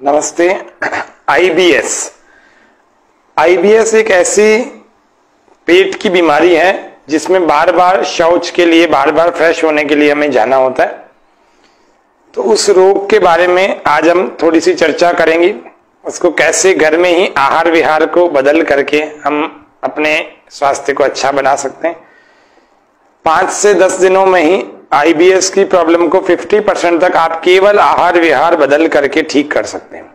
नमस्ते। आईबीएस एक ऐसी पेट की बीमारी है जिसमें बार बार शौच के लिए, बार बार फ्रेश होने के लिए हमें जाना होता है। तो उस रोग के बारे में आज हम थोड़ी सी चर्चा करेंगे। उसको कैसे घर में ही आहार विहार को बदल करके हम अपने स्वास्थ्य को अच्छा बना सकते हैं। 5 से 10 दिनों में ही आईबीएस की प्रॉब्लम को 50% तक आप केवल आहार विहार बदल करके ठीक कर सकते हैं।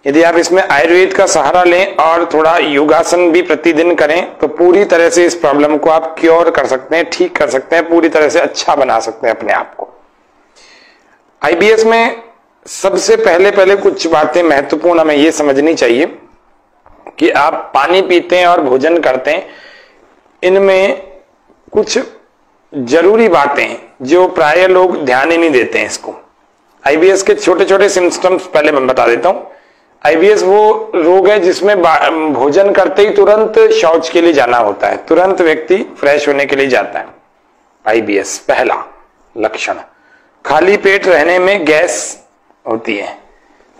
यदि आप इसमें आयुर्वेद का सहारा लें और थोड़ा योगासन भी प्रतिदिन करें तो पूरी तरह से इस प्रॉब्लम को आप क्योर कर सकते हैं, ठीक कर सकते हैं, पूरी तरह से अच्छा बना सकते हैं अपने आप को। आईबीएस में सबसे पहले कुछ बातें महत्वपूर्ण हमें यह समझनी चाहिए कि आप पानी पीते हैं और भोजन करते हैं, इनमें कुछ जरूरी बातें जो प्राय लोग ध्यान ही नहीं देते हैं इसको। आईबीएस के छोटे छोटे सिम्टम्स पहले मैं बता देता हूं। आईबीएस वो रोग है जिसमें भोजन करते ही तुरंत शौच के लिए जाना होता है, तुरंत व्यक्ति फ्रेश होने के लिए जाता है। आईबीएस पहला लक्षण। खाली पेट रहने में गैस होती है,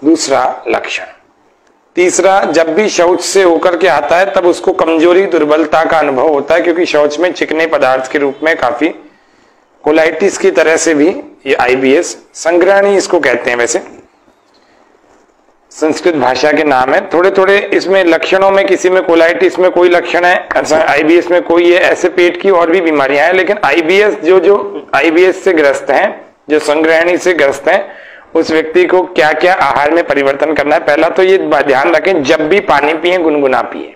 दूसरा लक्षण। तीसरा, जब भी शौच से होकर के आता है तब उसको कमजोरी, दुर्बलता का अनुभव होता है, क्योंकि शौच में चिकने पदार्थ के रूप में काफी कोलाइटिस की तरह से भी ये आईबीएस, संग्रहणी इसको कहते हैं, वैसे संस्कृत भाषा के नाम है। थोड़े थोड़े इसमें लक्षणों में किसी में कोलाइटिस में कोई लक्षण है, आईबीएस में कोई है, ऐसे पेट की और भी बीमारियां हैं। लेकिन आईबीएस जो आईबीएस से ग्रस्त हैं, जो संग्रहणी से ग्रस्त हैं, उस व्यक्ति को क्या क्या आहार में परिवर्तन करना है। पहला तो ये ध्यान रखें, जब भी पानी पिए गुनगुना पिए।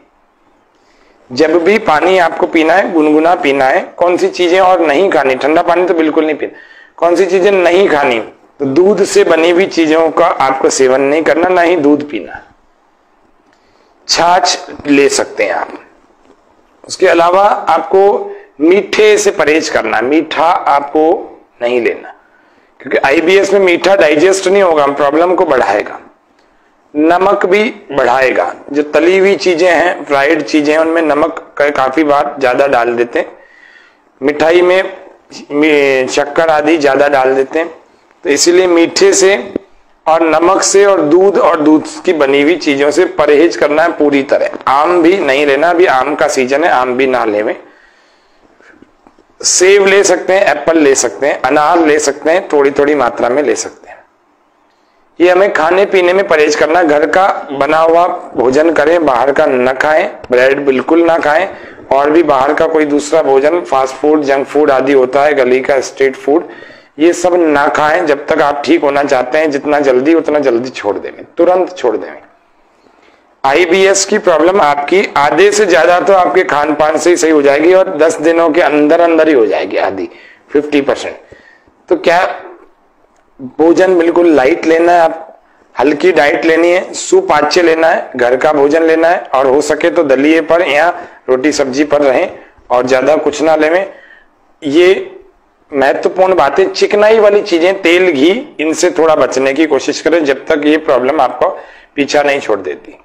जब भी पानी आपको पीना है गुनगुना पीना है। कौन सी चीजें और नहीं खानी, ठंडा पानी तो बिल्कुल नहीं पीना। कौन सी चीजें नहीं खानी, तो दूध से बनी हुई चीजों का आपको सेवन नहीं करना, ना ही दूध पीना। छाछ ले सकते हैं आप। उसके अलावा आपको मीठे से परहेज करना, मीठा आपको नहीं लेना, क्योंकि आईबीएस में मीठा डाइजेस्ट नहीं होगा, प्रॉब्लम को बढ़ाएगा। नमक भी बढ़ाएगा। जो तली हुई चीजें हैं, फ्राइड चीजें हैं, उनमें नमक काफी बार ज्यादा डाल देते हैं। मिठाई में शक्कर आदि ज्यादा डाल देते हैं, तो इसीलिए मीठे से और नमक से और दूध की बनी हुई चीजों से परहेज करना है पूरी तरह। आम भी नहीं लेना, अभी आम का सीजन है, आम भी ना लेवें। सेब ले सकते हैं, एप्पल ले सकते हैं, अनार ले सकते हैं, थोड़ी थोड़ी मात्रा में ले सकते हैं। ये हमें खाने पीने में परहेज करना। घर का बना हुआ भोजन करें, बाहर का न खाएं, ब्रेड बिल्कुल ना खाएं, और भी बाहर का कोई दूसरा भोजन, फास्ट फूड, जंक फूड आदि होता है, गली का स्ट्रीट फूड, ये सब ना खाएं जब तक आप ठीक होना चाहते हैं। जितना जल्दी उतना जल्दी छोड़ देंगे, तुरंत छोड़ देंगे। आईबीएस की प्रॉब्लम आपकी आधे से ज्यादा तो आपके खान पान से ही सही हो जाएगी, और 10 दिनों के अंदर अंदर ही हो जाएगी आधी, 50%। तो क्या भोजन बिल्कुल लाइट लेना है, आप हल्की डाइट लेनी है, सुपाच्य लेना है, घर का भोजन लेना है, और हो सके तो दलिए पर या रोटी सब्जी पर रहें और ज्यादा कुछ ना लेवें। ये महत्वपूर्ण बातें। चिकनाई वाली चीजें, तेल घी, इनसे थोड़ा बचने की कोशिश करें जब तक ये प्रॉब्लम आपको पीछा नहीं छोड़ देती।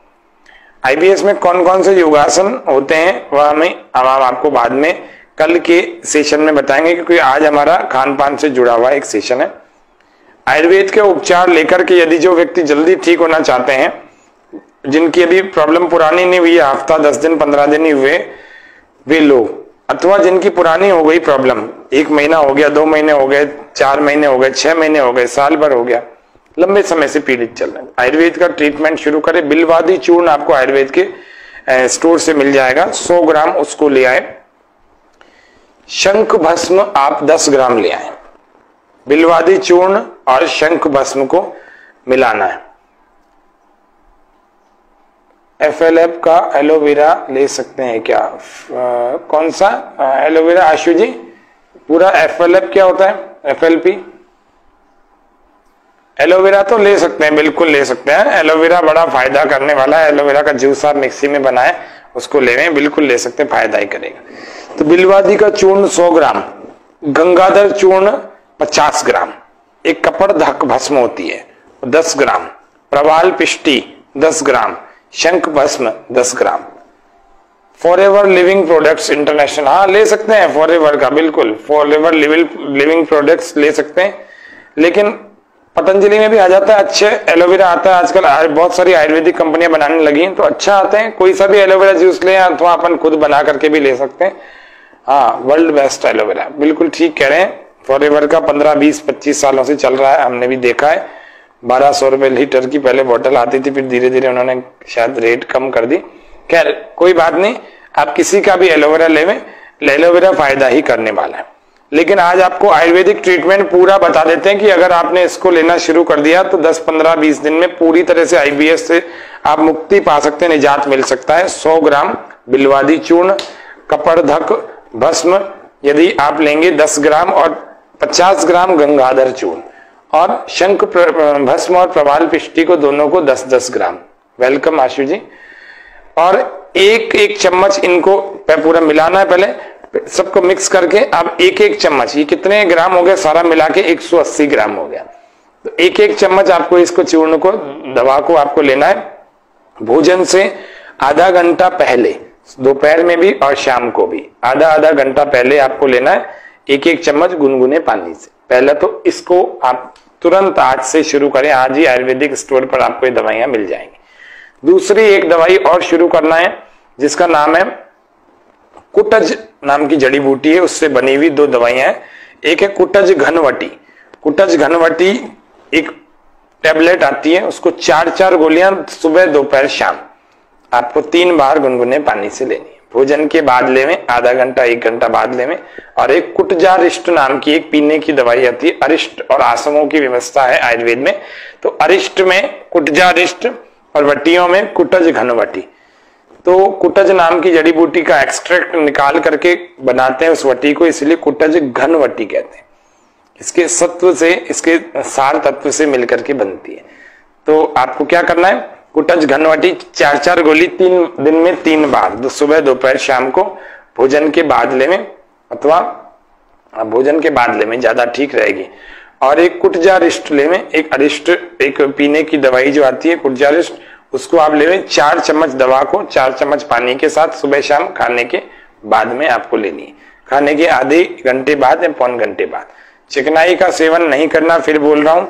आईबीएस में कौन कौन से योगासन होते हैं वह हम आपको बाद में कल के सेशन में बताएंगे, क्योंकि आज हमारा खान पान से जुड़ा हुआ एक सेशन है। आयुर्वेद के उपचार लेकर के यदि जो व्यक्ति जल्दी ठीक होना चाहते हैं, जिनकी अभी प्रॉब्लम पुरानी नहीं हुई है, हफ्ता 10 दिन 15 दिन ही हुए, वे लोग, अथवा जिनकी पुरानी हो गई प्रॉब्लम, 1 महीना हो गया, 2 महीने हो गए, 4 महीने हो गए, 6 महीने हो गए, साल भर हो गया, लंबे समय से पीड़ित चल रहे हैं, आयुर्वेद का ट्रीटमेंट शुरू करें। बिलवादी चूर्ण आपको आयुर्वेद के स्टोर से मिल जाएगा, 100 ग्राम उसको ले आए। शंख भस्म आप 10 ग्राम ले आए। बिलवादी चूर्ण और शंख भस्म को मिलाना है। एफएलएफ का एलोवेरा ले सकते हैं क्या? कौन सा एलोवेरा आशु जी? पूरा एफएलएफ क्या होता है? एफएलपी एलोवेरा तो ले सकते हैं, बिल्कुल ले सकते हैं। एलोवेरा बड़ा फायदा करने वाला है। एलोवेरा का जूस आप मिक्सी में बनाए उसको लेवें, बिल्कुल ले सकते हैं, फायदा ही करेगा। तो बिलवादी का चूर्ण 100 ग्राम, गंगाधर चूर्ण 50 ग्राम, एक कपड़धक भस्म होती है 10 ग्राम, प्रवाल पिष्टी 10 ग्राम, शंख भस्म 10 ग्राम। फॉरएवर लिविंग प्रोडक्ट्स इंटरनेशनल, हाँ ले सकते हैं फॉरएवर का, बिल्कुल फॉरएवर लिविंग प्रोडक्ट्स ले सकते हैं। लेकिन पतंजलि में भी आ जाता है, अच्छे एलोवेरा आता है आजकल, बहुत सारी आयुर्वेदिक कंपनियां बनाने लगी हैं तो अच्छा आते हैं। कोई सा भी एलोवेरा जूस लें अथवा अपन खुद बना करके भी ले सकते हैं। हाँ, वर्ल्ड बेस्ट एलोवेरा, बिल्कुल ठीक कह रहे हैं। फॉरएवर का 15, 20, 25 सालों से चल रहा है, हमने भी देखा है। 1200 रुपए लीटर की पहले बोतल आती थी, फिर धीरे धीरे उन्होंने शायद रेट कम कर दी। खैर कोई बात नहीं, आप किसी का भी एलोवेरा लेवें, एलोवेरा फायदा ही करने वाला है। लेकिन आज आपको आयुर्वेदिक ट्रीटमेंट पूरा बता देते हैं कि अगर आपने इसको लेना शुरू कर दिया तो 10, 15, 20 दिन में पूरी तरह से IBS से आप मुक्ति पा सकते हैं, निजात मिल सकता है। 100 ग्राम बिल्वादी चूर्ण, कपर्धक भस्म यदि आप लेंगे 10 ग्राम, और 50 ग्राम गंगाधर चूर्ण, और शंख भस्म और प्रवाल पिष्टी को दोनों को 10-10 ग्राम। वेलकम आशु जी। और एक चम्मच इनको पूरा मिलाना है, पहले सबको मिक्स करके आप एक चम्मच, ये कितने ग्राम हो गया सारा मिला के 180 ग्राम हो गया। तो एक चम्मच आपको इसको चूर्ण को, दवा को आपको लेना है भोजन से आधा घंटा पहले, दोपहर में भी और शाम को भी आधा घंटा पहले आपको लेना है एक चम्मच गुनगुने पानी से। पहले तो इसको आप तुरंत आज से शुरू करें, आज ही आयुर्वेदिक स्टोर पर आपको ये दवाइयां मिल जाएंगी। दूसरी एक दवाई और शुरू करना है जिसका नाम है कुटज नाम की जड़ी बूटी है, उससे बनी हुई 2 दवाइयां हैं। एक है कुटज घनवटी। कुटज घनवटी एक टेबलेट आती है, उसको 4-4 गोलियां सुबह दोपहर शाम आपको 3 बार गुनगुने पानी से लेनी है। भोजन के बाद लेवें, आधा घंटा 1 घंटा बाद लेवें। और एक कुटजारिष्ट नाम की एक पीने की दवाई आती है, अरिष्ट और आसमों की व्यवस्था है आयुर्वेद में। तो अरिष्ट में कुटजारिष्ट और वटियों में कुटज घनवटी। तो कुटज नाम की जड़ी बूटी का एक्सट्रैक्ट निकाल करके बनाते हैं उस वटी को, इसलिए कुटज घनवटी कहते हैं। इसके सत्व से, इसके सार तत्व से मिलकर के बनती है। तो आपको क्या करना है, कुटज घनवटी 4-4 गोली 3 दिन में 3 बार, सुबह दोपहर शाम को भोजन के बाद लेवें, अथवा भोजन के बाद लेवें, ज्यादा ठीक रहेगी। और एक कुटजारिष्ट लेवें, एक अरिष्ट, एक पीने की दवाई जो आती है कुटजारिष्ट, उसको आप लेवें 4 चम्मच दवा को 4 चम्मच पानी के साथ सुबह शाम खाने के बाद में आपको लेनी है। खाने के आधे घंटे बाद या पौन घंटे बाद। चिकनाई का सेवन नहीं करना, फिर बोल रहा हूं।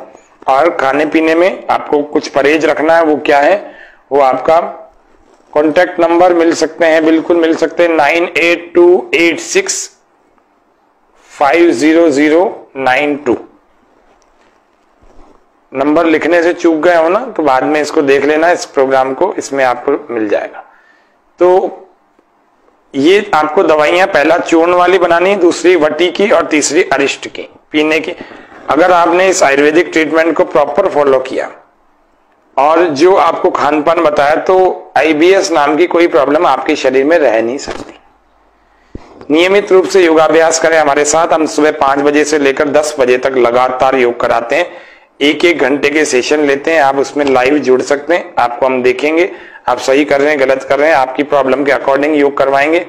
और खाने पीने में आपको कुछ परहेज रखना है, वो क्या है, वो आपका कॉन्टेक्ट नंबर मिल सकते हैं, बिल्कुल मिल सकते हैं, 9828650092। नंबर लिखने से चूक गए हो ना तो बाद में इसको देख लेना, इस प्रोग्राम को, इसमें आपको मिल जाएगा। तो ये आपको दवाइयां पहला चूर्ण वाली बनानी है, दूसरी वटी की और तीसरी अरिष्ट की पीने की। अगर आपने इस आयुर्वेदिक ट्रीटमेंट को प्रॉपर फॉलो किया और जो आपको खान पान बताया, तो IBS नाम की कोई प्रॉब्लम आपके शरीर में रह नहीं सकती। नियमित रूप से योगाभ्यास करें हमारे साथ। हम सुबह 5 बजे से लेकर 10 बजे तक लगातार योग कराते हैं। 1-1 घंटे के सेशन लेते हैं, आप उसमें लाइव जुड़ सकते हैं। आपको हम देखेंगे आप सही कर रहे हैं गलत कर रहे हैं, आपकी प्रॉब्लम के अकॉर्डिंग योग करवाएंगे।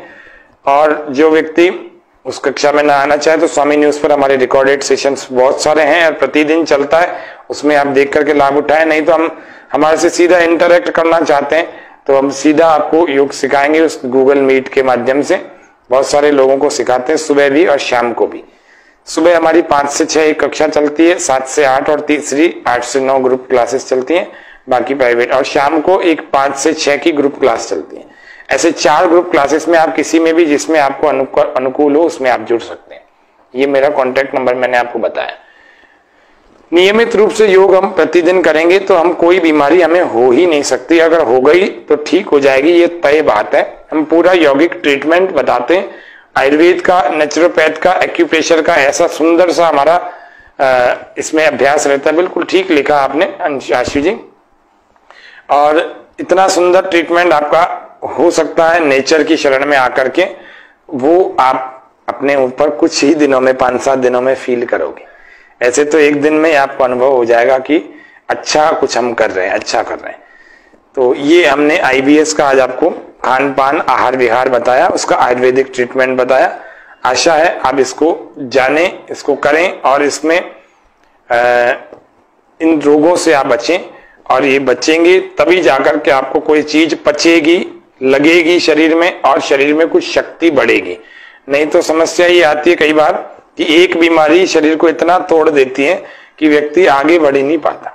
और जो व्यक्ति उस कक्षा में ना आना चाहे तो स्वामी न्यूज पर हमारे रिकॉर्डेड सेशंस बहुत सारे हैं और प्रतिदिन चलता है, उसमें आप देख करके लाभ उठाएं। नहीं तो हम हमारे से सीधा इंटरेक्ट करना चाहते हैं तो हम सीधा आपको योग सिखाएंगे उस गूगल मीट के माध्यम से। बहुत सारे लोगों को सिखाते हैं, सुबह भी और शाम को भी। सुबह हमारी 5 से 6 एक कक्षा चलती है, 7 से 8 और तीसरी 8 से 9 ग्रुप क्लासेस चलती हैं, बाकी प्राइवेट। और शाम को एक 5 से 6 की ग्रुप क्लास चलती है। ऐसे 4 ग्रुप क्लासेस में आप किसी में भी जिसमें आपको अनुकूल हो उसमें आप जुड़ सकते हैं। ये मेरा कॉन्टेक्ट नंबर मैंने आपको बताया। नियमित रूप से योग हम प्रतिदिन करेंगे तो हम कोई बीमारी हमें हो ही नहीं सकती। अगर हो गई तो ठीक हो जाएगी, ये तय बात है। हम पूरा यौगिक ट्रीटमेंट बताते हैं, आयुर्वेद का, नेचुरोपैथ का, एक्यूप्रेशर का, ऐसा सुंदर सा हमारा इसमें अभ्यास रहता है। बिल्कुल ठीक लिखा आपने आशु जी। और इतना सुंदर ट्रीटमेंट आपका हो सकता है नेचर की शरण में आकर के, वो आप अपने ऊपर कुछ ही दिनों में, 5-7 दिनों में फील करोगे। ऐसे तो एक दिन में आपको अनुभव हो जाएगा कि अच्छा कुछ हम कर रहे हैं, अच्छा कर रहे हैं। तो ये हमने IBS का आज आपको खान पान, आहार विहार बताया, उसका आयुर्वेदिक ट्रीटमेंट बताया। आशा है आप इसको जाने, इसको करें और इसमें इन रोगों से आप बचें। और ये बचेंगे तभी जाकर के आपको कोई चीज पचेगी, लगेगी शरीर में और शरीर में कुछ शक्ति बढ़ेगी। नहीं तो समस्या ये आती है कई बार कि एक बीमारी शरीर को इतना तोड़ देती है कि व्यक्ति आगे बढ़ ही नहीं पाता,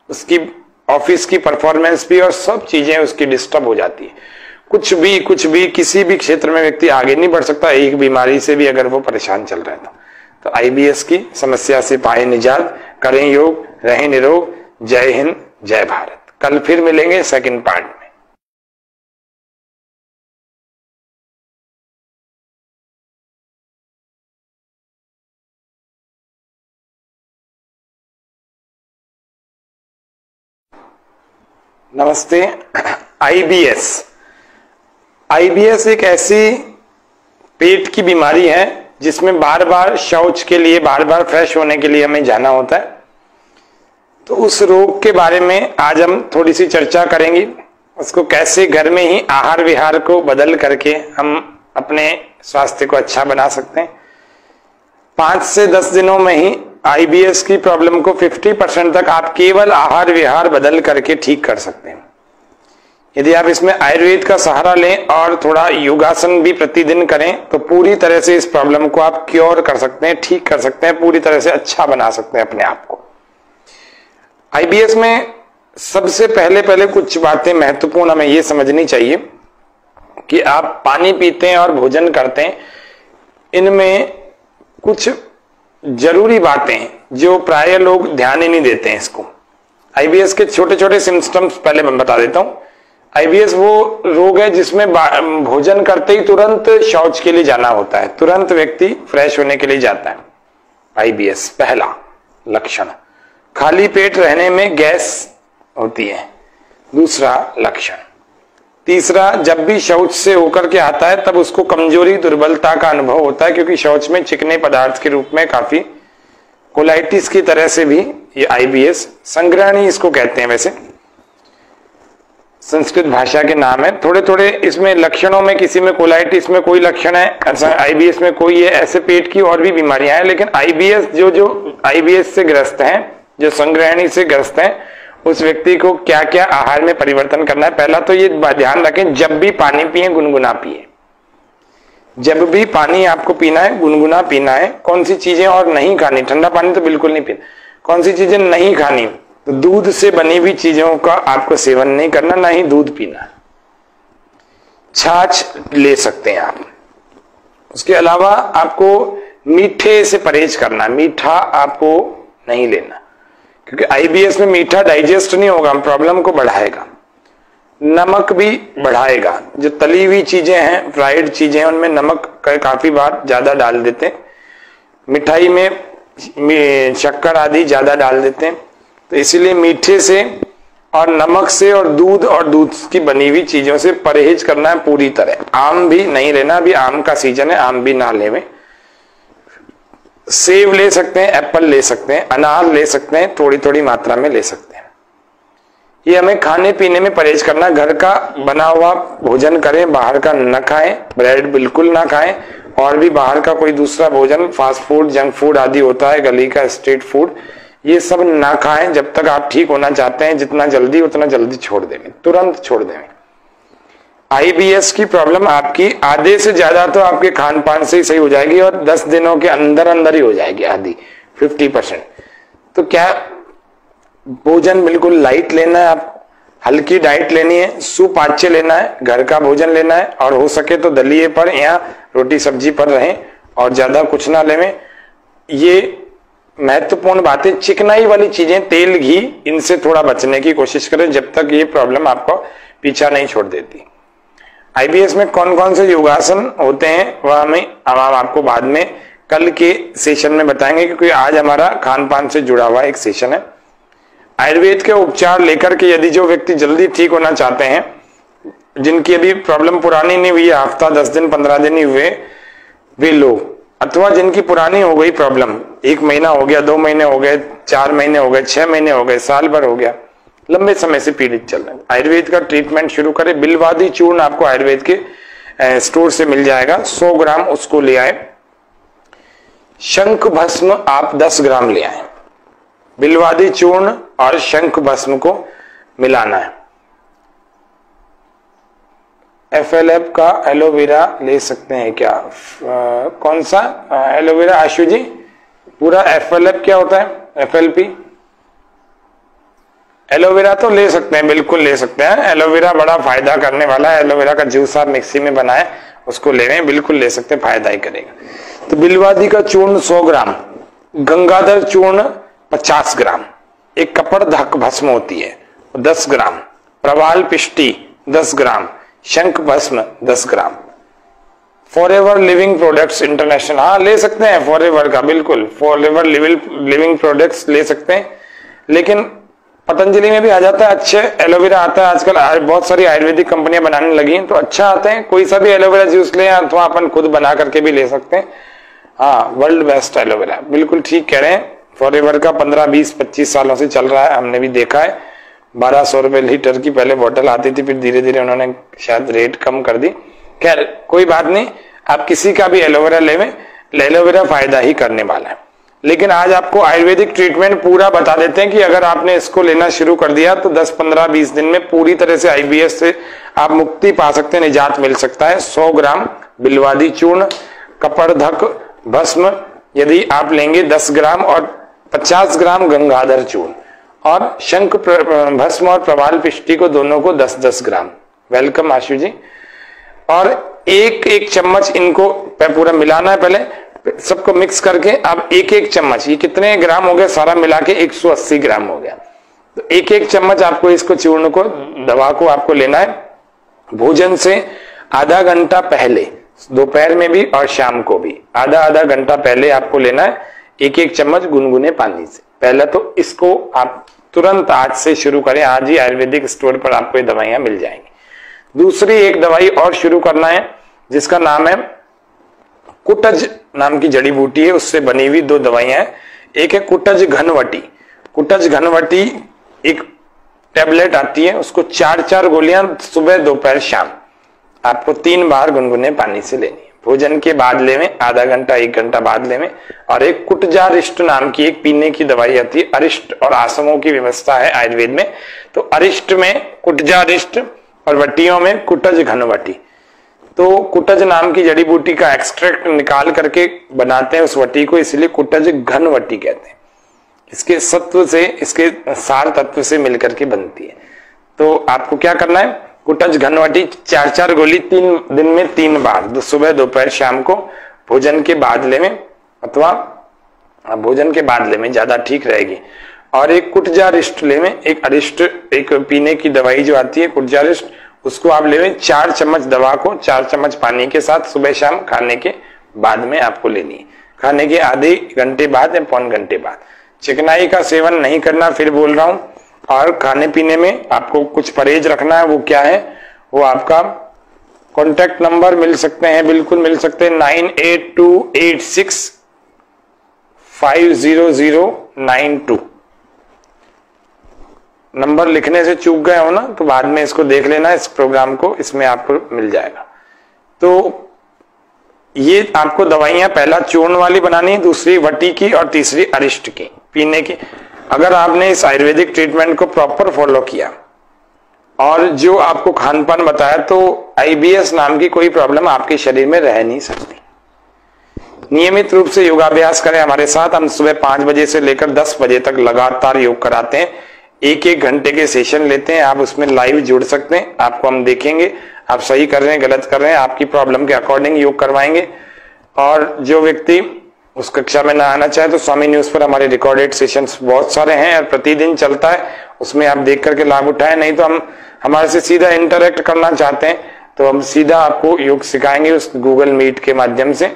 उसकी ऑफिस की परफॉर्मेंस भी और सब चीजें उसकी डिस्टर्ब हो जाती है। कुछ भी किसी भी क्षेत्र में व्यक्ति आगे नहीं बढ़ सकता, एक बीमारी से भी अगर वो परेशान चल रहा है तो आईबीएस की समस्या से पाए निजात, करें योग, रहें निरोग। जय हिंद, जय भारत। कल फिर मिलेंगे सेकंड पार्ट में। नमस्ते। आईबीएस एक ऐसी पेट की बीमारी है जिसमें बार बार शौच के लिए, बार बार फ्रेश होने के लिए हमें जाना होता है। तो उस रोग के बारे में आज हम थोड़ी सी चर्चा करेंगे। उसको कैसे घर में ही आहार विहार को बदल करके हम अपने स्वास्थ्य को अच्छा बना सकते हैं। 5 से 10 दिनों में ही आईबीएस की प्रॉब्लम को 50% तक आप केवल आहार विहार बदल करके ठीक कर सकते हैं। यदि आप इसमें आयुर्वेद का सहारा लें और थोड़ा योगासन भी प्रतिदिन करें तो पूरी तरह से इस प्रॉब्लम को आप क्योर कर सकते हैं, ठीक कर सकते हैं, पूरी तरह से अच्छा बना सकते हैं अपने आप को। आईबीएस में सबसे पहले कुछ बातें महत्वपूर्ण हमें यह समझनी चाहिए कि आप पानी पीते हैं और भोजन करते हैं, इनमें कुछ जरूरी बातें जो प्राय लोग ध्यान ही नहीं देते हैं इसको। आईबीएस के छोटे छोटे सिम्टम्स पहले मैं बता देता हूं। आईबीएस वो रोग है जिसमें भोजन करते ही तुरंत शौच के लिए जाना होता है, तुरंत व्यक्ति फ्रेश होने के लिए जाता है। आईबीएस पहला लक्षण। खाली पेट रहने में गैस होती है, दूसरा लक्षण। तीसरा, जब भी शौच से होकर के आता है तब उसको कमजोरी, दुर्बलता का अनुभव होता है, क्योंकि शौच में चिकने पदार्थ के रूप में काफी कोलाइटिस की तरह से भी ये आईबीएस, संग्रहणी इसको कहते हैं, वैसे संस्कृत भाषा के नाम है। थोड़े थोड़े इसमें लक्षणों में किसी में कोलाइटिस में कोई लक्षण है, आईबीएस में कोई है, ऐसे पेट की और भी बीमारियां हैं। लेकिन आईबीएस जो आईबीएस से ग्रस्त हैं, जो संग्रहणी से ग्रस्त हैं, उस व्यक्ति को क्या क्या आहार में परिवर्तन करना है। पहला तो ये ध्यान रखें, जब भी पानी पिए गुनगुना पिए। जब भी पानी आपको पीना है गुनगुना पीना है। कौन सी चीजें और नहीं खानी, ठंडा पानी तो बिल्कुल नहीं पीना। कौन सी चीजें नहीं खानी, तो दूध से बनी हुई चीजों का आपको सेवन नहीं करना, ना ही दूध पीना। छाछ ले सकते हैं आप। उसके अलावा आपको मीठे से परहेज करना, मीठा आपको नहीं लेना, क्योंकि आईबीएस में मीठा डाइजेस्ट नहीं होगा, प्रॉब्लम को बढ़ाएगा। नमक भी बढ़ाएगा। जो तली हुई चीजें हैं, फ्राइड चीजें हैं, उनमें नमक काफी बार ज्यादा डाल देते हैं। मिठाई में शक्कर आदि ज्यादा डाल देते हैं, तो इसीलिए मीठे से और नमक से और दूध की बनी हुई चीजों से परहेज करना है पूरी तरह। आम भी नहीं लेना, अभी आम का सीजन है, आम भी ना लेवें। सेब ले सकते हैं, एप्पल ले सकते हैं, अनार ले सकते हैं, थोड़ी थोड़ी मात्रा में ले सकते हैं। ये हमें खाने पीने में परहेज करना। घर का बना हुआ भोजन करें, बाहर का न खाएं, ब्रेड बिल्कुल ना खाएं, और भी बाहर का कोई दूसरा भोजन, फास्ट फूड, जंक फूड आदि होता है, गली का स्ट्रीट फूड, ये सब ना खाएं जब तक आप ठीक होना चाहते हैं। जितना जल्दी उतना जल्दी छोड़ देंगे, तुरंत छोड़ देंगे। आईबीएस की प्रॉब्लम आपकी आधे से ज्यादा तो आपके खान पान से ही सही हो जाएगी, और 10 दिनों के अंदर अंदर ही हो जाएगी आधी, 50%। तो क्या भोजन बिल्कुल लाइट लेना है, आप हल्की डाइट लेनी है, सुपाच्य लेना है, घर का भोजन लेना है, और हो सके तो दलिए पर या रोटी सब्जी पर रहें और ज्यादा कुछ ना लेवें। ये महत्वपूर्ण बातें। चिकनाई वाली चीजें, तेल घी, इनसे थोड़ा बचने की कोशिश करें जब तक ये प्रॉब्लम आपको पीछा नहीं छोड़ देती। आईबीएस में कौन कौन से योगासन होते हैं वह हम आपको बाद में कल के सेशन में बताएंगे, क्योंकि आज हमारा खान पान से जुड़ा हुआ एक सेशन है। आयुर्वेद के उपचार लेकर के यदि जो व्यक्ति जल्दी ठीक होना चाहते हैं, जिनकी अभी प्रॉब्लम पुरानी नहीं हुई है, हफ्ता 10 दिन 15 दिन ही हुए वे लोग, अथवा जिनकी पुरानी हो गई प्रॉब्लम, 1 महीना हो गया, 2 महीने हो गए, 4 महीने हो गए, 6 महीने हो गए, साल भर हो गया, लंबे समय से पीड़ित चल रहे हैं, आयुर्वेद का ट्रीटमेंट शुरू करें। बिल्वादी चूर्ण आपको आयुर्वेद के स्टोर से मिल जाएगा, 100 ग्राम उसको ले आए। शंख भस्म आप 10 ग्राम ले आए। बिल्वादी चूर्ण और शंख भस्म को मिलाना है। एफएलएफ का एलोवेरा ले सकते हैं क्या? कौन सा एलोवेरा आशु जी? पूरा एफएलएफ क्या होता है? FLP। एलोवेरा तो ले सकते हैं, बिल्कुल ले सकते हैं, एलोवेरा बड़ा फायदा करने वाला है। एलोवेरा का जूस आप मिक्सी में बनाए उसको ले रहे हैं, बिल्कुल ले सकते हैं, फायदा ही करेगा। तो बिलवादी का चूर्ण 100 ग्राम, गंगाधर चूर्ण 50 ग्राम, एक कपड़धक भस्म होती है 10 ग्राम, प्रवाल पिष्टी 10 ग्राम, शंख भस्म 10 ग्राम। फॉरएवर लिविंग प्रोडक्ट्स इंटरनेशनल, हाँ ले सकते हैं फॉरएवर का, बिल्कुल फॉरएवर लिविंग प्रोडक्ट्स ले सकते हैं। लेकिन पतंजलि में भी आ जाता है, अच्छे एलोवेरा आता है आजकल, बहुत सारी आयुर्वेदिक कंपनियां बनाने लगी हैं, तो अच्छा आते हैं। कोई सा भी एलोवेरा जूस लें अथवा अपन खुद बना करके भी ले सकते हैं। हाँ, वर्ल्ड बेस्ट एलोवेरा, बिल्कुल ठीक कह रहे हैं। फॉरएवर का 15, 20, 25 सालों से चल रहा है, हमने भी देखा है। 1200 रुपए लीटर की पहले बोतल आती थी, फिर धीरे धीरे उन्होंने शायद रेट कम कर दी। खैर कोई बात नहीं, आप किसी का भी एलोवेरा लेवें, एलोवेरा फायदा ही करने वाला है। लेकिन आज आपको आयुर्वेदिक ट्रीटमेंट पूरा बता देते हैं कि अगर आपने इसको लेना शुरू कर दिया तो 10, 15, 20 दिन में पूरी तरह से IBS से आप मुक्ति पा सकते हैं, निजात मिल सकता है। 100 ग्राम बिलवादी चूर्ण, कपड़धक भस्म यदि आप लेंगे 10 ग्राम और 50 ग्राम गंगाधर चूर्ण, और शंख भस्म और प्रवाल पिष्टी को दोनों को 10-10 ग्राम। वेलकम आशु जी। और एक चम्मच इनको पूरा मिलाना है, पहले सबको मिक्स करके अब एक चम्मच, ये कितने ग्राम हो गए सारा मिला के 180 ग्राम हो गया। तो एक चम्मच आपको इसको चूर्ण को, दवा को आपको लेना है भोजन से आधा घंटा पहले, दोपहर में भी और शाम को भी आधा घंटा पहले आपको लेना है। एक चम्मच गुनगुने पानी से। पहले तो इसको आप तुरंत आज से शुरू करें, आज ही आयुर्वेदिक स्टोर पर आपको ये दवाइयां मिल जाएंगी। दूसरी एक दवाई और शुरू करना है जिसका नाम है कुटज नाम की जड़ी बूटी है, उससे बनी हुई 2 दवाइयां हैं। एक है कुटज घनवटी। कुटज घनवटी एक टेबलेट आती है, उसको 4-4 गोलियां सुबह दोपहर शाम आपको 3 बार गुनगुने पानी से लेनी है। भोजन के बाद लेवें, आधा घंटा 1 घंटा बाद लेवें। और एक कुटजारिष्ट नाम की एक पीने की दवाई आती है, अरिष्ट और आसमों की व्यवस्था है आयुर्वेद में। तो अरिष्ट में कुटजारिष्ट और वटियों में कुटज घनवटी। तो कुटज नाम की जड़ी बूटी का एक्सट्रैक्ट निकाल करके बनाते हैं उस वटी को, इसलिए कुटज घनवटी कहते हैं। इसके सत्व से, इसके सार तत्व से मिलकर के बनती है। तो आपको क्या करना है, कुटज घनवटी 4-4 गोली 3 दिन में 3 बार, सुबह दोपहर शाम को भोजन के बाद लेवें, अथवा भोजन के बाद लेवें, ज्यादा ठीक रहेगी। और एक कुटजारिष्ट लेवें, एक अरिष्ट, एक पीने की दवाई जो आती है कुटजारिष्ट, उसको आप लेवें 4 चम्मच दवा को 4 चम्मच पानी के साथ सुबह शाम खाने के बाद में आपको लेनी है। खाने के आधे घंटे बाद या पौन घंटे बाद। चिकनाई का सेवन नहीं करना, फिर बोल रहा हूं। और खाने पीने में आपको कुछ परहेज रखना है, वो क्या है, वो आपका कॉन्टेक्ट नंबर मिल सकते हैं, बिल्कुल मिल सकते हैं, 9828650092। नंबर लिखने से चूक गए हो ना तो बाद में इसको देख लेना, इस प्रोग्राम को, इसमें आपको मिल जाएगा। तो ये आपको दवाइयां पहला चूर्ण वाली बनानी है, दूसरी वटी की और तीसरी अरिष्ट की पीने की। अगर आपने इस आयुर्वेदिक ट्रीटमेंट को प्रॉपर फॉलो किया और जो आपको खान पान बताया, तो IBS नाम की कोई प्रॉब्लम आपके शरीर में रह नहीं सकती। नियमित रूप से योगाभ्यास करें हमारे साथ। हम सुबह 5 बजे से लेकर 10 बजे तक लगातार योग कराते हैं। 1-1 घंटे के सेशन लेते हैं, आप उसमें लाइव जुड़ सकते हैं। आपको हम देखेंगे आप सही कर रहे हैं गलत कर रहे हैं, आपकी प्रॉब्लम के अकॉर्डिंग योग करवाएंगे। और जो व्यक्ति उस कक्षा में ना आना चाहे तो स्वामी न्यूज पर हमारे रिकॉर्डेड सेशंस बहुत सारे हैं और प्रतिदिन चलता है, उसमें आप देख करके लाभ उठाएं। नहीं तो हम हमारे से सीधा इंटरेक्ट करना चाहते हैं तो हम सीधा आपको योग सिखाएंगे उस गूगल मीट के माध्यम से।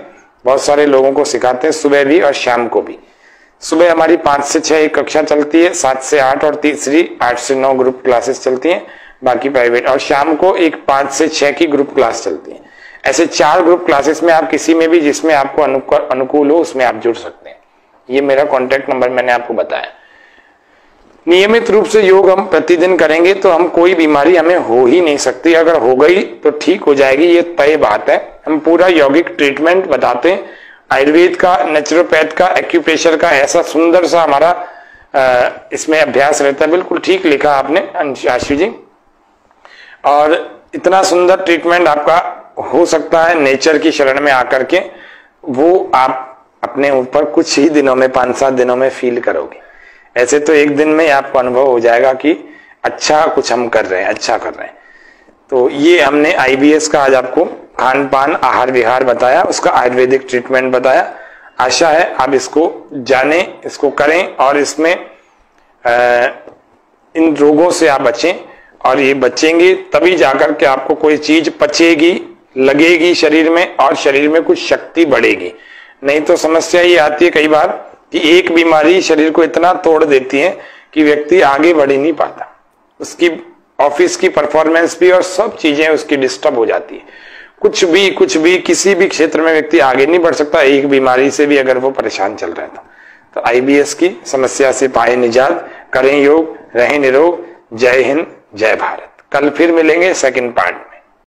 बहुत सारे लोगों को सिखाते हैं, सुबह भी और शाम को भी। सुबह हमारी 5 से 6 एक कक्षा चलती है, 7 से 8 और तीसरी 8 से 9 ग्रुप क्लासेस चलती हैं, बाकी प्राइवेट। और शाम को एक 5 से 6 की ग्रुप क्लास चलती है। ऐसे 4 ग्रुप क्लासेस में आप किसी में भी जिसमें आपको अनुकूल हो उसमें आप जुड़ सकते हैं। ये मेरा कॉन्टेक्ट नंबर मैंने आपको बताया। नियमित रूप से योग हम प्रतिदिन करेंगे तो हम कोई बीमारी हमें हो ही नहीं सकती। अगर हो गई तो ठीक हो जाएगी, ये तय बात है। हम पूरा यौगिक ट्रीटमेंट बताते हैं, आयुर्वेद का, नेचुरोपैथ का, एक्यूप्रेशर का, ऐसा सुंदर सा हमारा इसमें अभ्यास रहता है। बिल्कुल ठीक लिखा आपने आशु जी। और इतना सुंदर ट्रीटमेंट आपका हो सकता है नेचर की शरण में आकर के, वो आप अपने ऊपर कुछ ही दिनों में, 5-7 दिनों में फील करोगे। ऐसे तो एक दिन में आपको अनुभव हो जाएगा कि अच्छा कुछ हम कर रहे हैं, अच्छा कर रहे हैं। तो ये हमने IBS का आज आपको खान पान आहार विहार बताया, उसका आयुर्वेदिक ट्रीटमेंट बताया। आशा है आप इसको जानें, इसको करें और इसमें इन रोगों से आप बचें। और ये बचेंगे तभी जाकर के आपको कोई चीज पचेगी, लगेगी शरीर में और शरीर में कुछ शक्ति बढ़ेगी। नहीं तो समस्या ये आती है कई बार कि एक बीमारी शरीर को इतना तोड़ देती है कि व्यक्ति आगे बढ़ ही नहीं पाता, उसकी ऑफिस की परफॉर्मेंस भी और सब चीजें उसकी डिस्टर्ब हो जाती है। कुछ भी किसी भी क्षेत्र में व्यक्ति आगे नहीं बढ़ सकता एक बीमारी से भी अगर वो परेशान चल रहा था। तो IBS की समस्या से पाए निजात, करें योग, रहें निरोग। जय हिंद, जय भारत। कल फिर मिलेंगे सेकंड पार्ट।